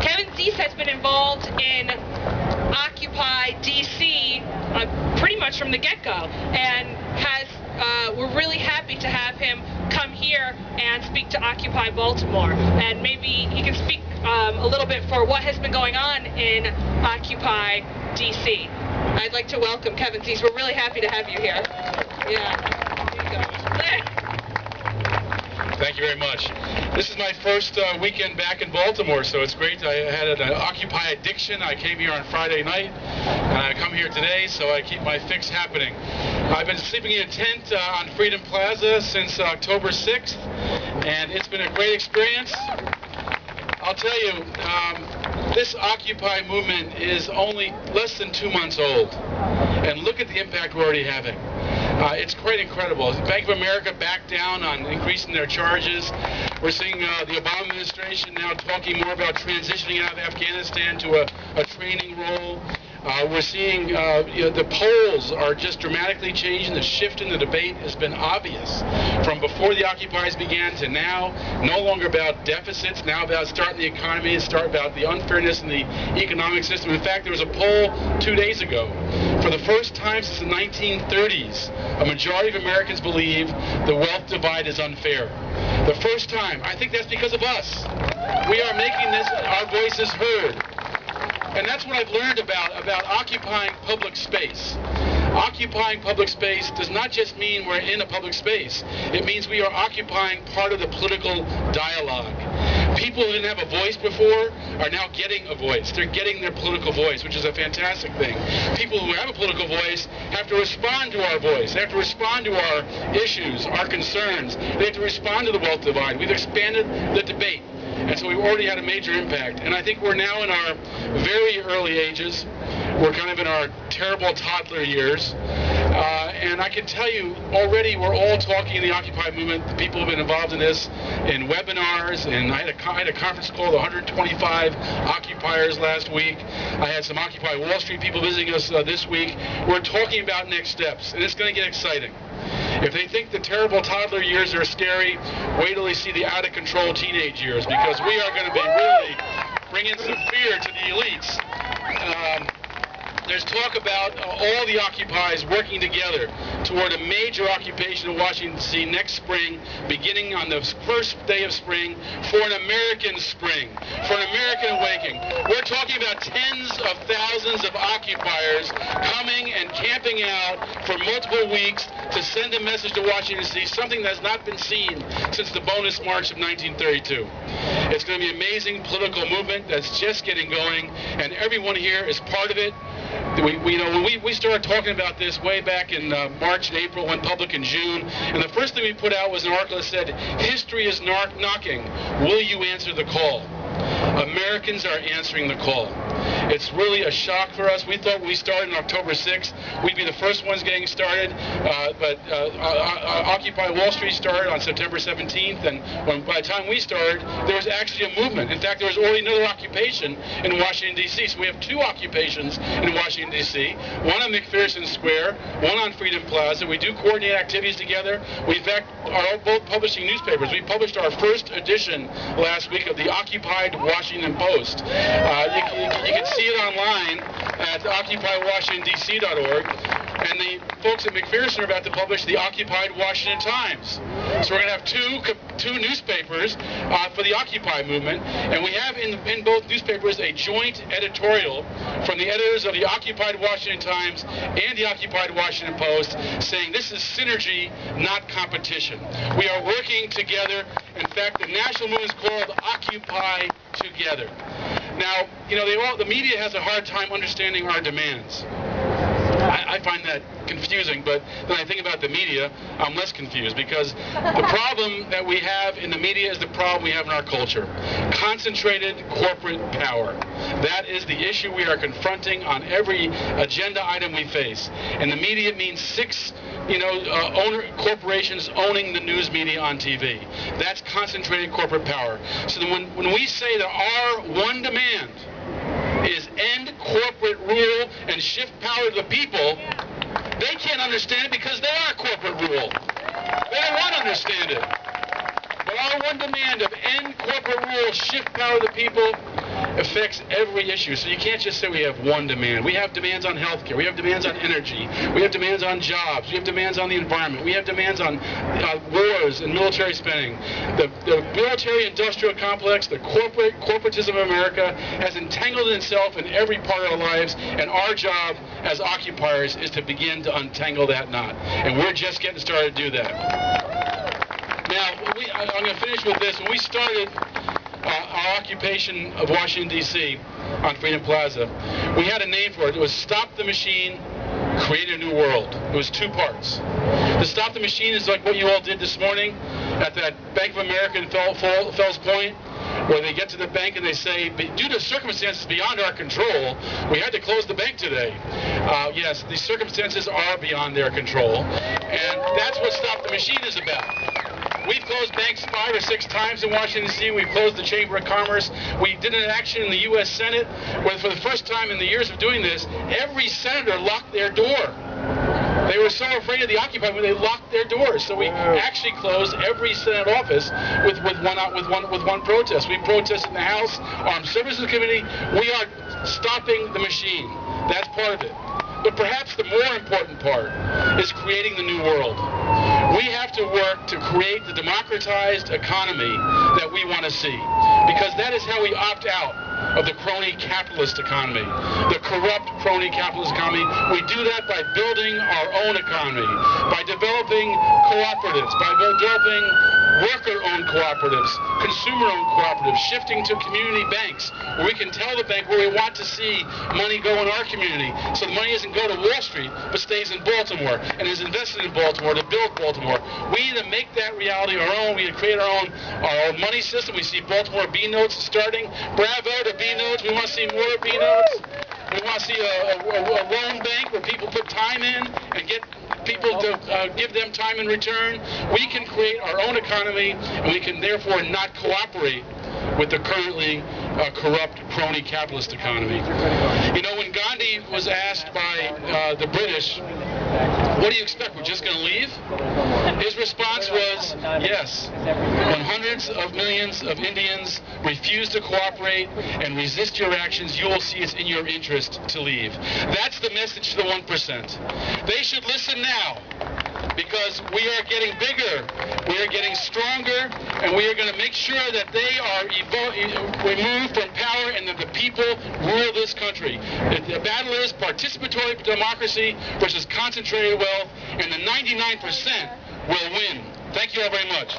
Kevin Zeese has been involved in Occupy DC pretty much from the get-go, and we're really happy to have him come here and speak to Occupy Baltimore. And maybe he can speak a little bit for what has been going on in Occupy DC. I'd like to welcome Kevin Zeese. We're really happy to have you here. Yeah. Here you go. Thank you very much. This is my first weekend back in Baltimore, so it's great. I had an Occupy addiction. I came here on Friday night, and I come here today, so I keep my fix happening. I've been sleeping in a tent on Freedom Plaza since October 6th, and it's been a great experience. I'll tell you, this Occupy movement is only less than 2 months old, and look at the impact we're already having. It's quite incredible. Bank of America backed down on increasing their charges. We're seeing the Obama administration now talking more about transitioning out of Afghanistan to a training role. We're seeing the polls are just dramatically changing. The shift in the debate has been obvious from before the Occupies began to now. No longer about deficits, now about starting the economy, start about the unfairness in the economic system. In fact, there was a poll 2 days ago. For the first time since the 1930s, a majority of Americans believe the wealth divide is unfair. The first time. I think that's because of us. We are making our voices heard. And that's what I've learned about occupying public space. Occupying public space does not just mean we're in a public space. It means we are occupying part of the political dialogue. People who didn't have a voice before are now getting a voice. They're getting their political voice, which is a fantastic thing. People who have a political voice have to respond to our voice. They have to respond to our issues, our concerns. They have to respond to the wealth divide. We've expanded the debate. And so we've already had a major impact. And I think we're now in our very early ages. We're kind of in our terrible toddler years. And I can tell you, already we're all talking in the Occupy movement. The people who've been involved in this, in webinars, and I had a conference call with 125 occupiers last week. I had some Occupy Wall Street people visiting us this week. We're talking about next steps, and it's going to get exciting. If they think the terrible toddler years are scary, wait till they see the out-of-control teenage years, because we are going to be really bringing some fear to the elites. There's talk about all the occupies working together toward a major occupation in Washington, D.C. next spring, beginning on the first day of spring, for an American spring, for an American awakening. We're talking about tens of thousands of occupiers coming and camping out for multiple weeks to send a message to Washington, D.C., something that has not been seen since the bonus march of 1932. It's going to be an amazing political movement that's just getting going, and everyone here is part of it. When we started talking about this way back in March and April, went public in June, and the first thing we put out was an article that said, "History is knocking. Will you answer the call?" Americans are answering the call. It's really a shock for us. We thought when we started on October 6th, we'd be the first ones getting started, but Occupy Wall Street started on September 17th, and by the time we started, there was actually a movement. In fact, there was already another occupation in Washington, D.C., so we have two occupations in Washington, D.C., one on McPherson Square, one on Freedom Plaza. We do coordinate activities together. We, in fact, are both publishing newspapers. We published our first edition last week of the Occupied Washington Post. You can see it online at occupywashingtondc.org, and the folks at McPherson are about to publish the Occupied Washington Times. So we're going to have two newspapers for the Occupy movement, and we have in both newspapers a joint editorial from the editors of the Occupied Washington Times and the Occupied Washington Post saying this is synergy, not competition. We are working together. In fact, the national movement is called Occupy Together. Now, the media has a hard time understanding our demands. I find that confusing, but when I think about the media, I'm less confused, because the problem that we have in the media is the problem we have in our culture. Concentrated corporate power. That is the issue we are confronting on every agenda item we face. And the media means six corporations owning the news media on TV. That's concentrated corporate power. So then when we say that our one demand is end corporate rule and shift power to the people, they can't understand it because they are corporate rule. They don't want to understand it. But our one demand of end corporate rule, shift power to the people, affects every issue. So you can't just say we have one demand. We have demands on healthcare. We have demands on energy. We have demands on jobs. We have demands on the environment. We have demands on wars and military spending. The military-industrial complex, the corporatism of America has entangled itself in every part of our lives, and our job as occupiers is to begin to untangle that knot. And we're just getting started to do that. Now, I'm going to finish with this. When we started our occupation of Washington, D.C. on Freedom Plaza, we had a name for it. It was Stop the Machine, Create a New World. It was two parts. The Stop the Machine is like what you all did this morning at that Bank of America in Fells Point, where they get to the bank and they say, due to circumstances beyond our control, we had to close the bank today. Yes, these circumstances are beyond their control, and that's what Stop the Machine is about. We've closed banks 5 or 6 times in Washington, D.C. We've closed the Chamber of Commerce. We did an action in the U.S. Senate where for the first time in the years of doing this, every senator locked their door. They were so afraid of the Occupy when they locked their doors. So we actually closed every Senate office with one protest. We protested in the House Armed Services Committee. We are stopping the machine. That's part of it. But perhaps the more important part is creating the new world. We have to work to create the democratized economy that we want to see, because that is how we opt out of the crony capitalist economy, the corrupt crony capitalist economy. We do that by building our own economy, by developing cooperatives, by developing worker-owned cooperatives, consumer-owned cooperatives, shifting to community banks, where we can tell the bank where we want to see money go in our community, so the money doesn't go to Wall Street, but stays in Baltimore and is invested in Baltimore to build Baltimore. We need to make that reality our own. We need to create our own money system. We see Baltimore B-notes starting. Bravo to B-notes. We want to see more B-notes. We want to see a loan bank where people put time in and get people to give them time in return. We can create our own economy, and we can therefore not cooperate with the currently corrupt crony capitalist economy. You know, when Gandhi was asked by the British, what do you expect, we're just going to leave? His response was, yes. When hundreds of millions of Indians refuse to cooperate and resist your actions, you will see it's in your interest to leave. That's the message to the 1%. They should listen now, because we are getting bigger, we are getting stronger, and we are going to make sure that they are removed from power and that the people rule this country. The battle is participatory democracy versus concentrated wealth, and the 99% will win. Thank you all very much.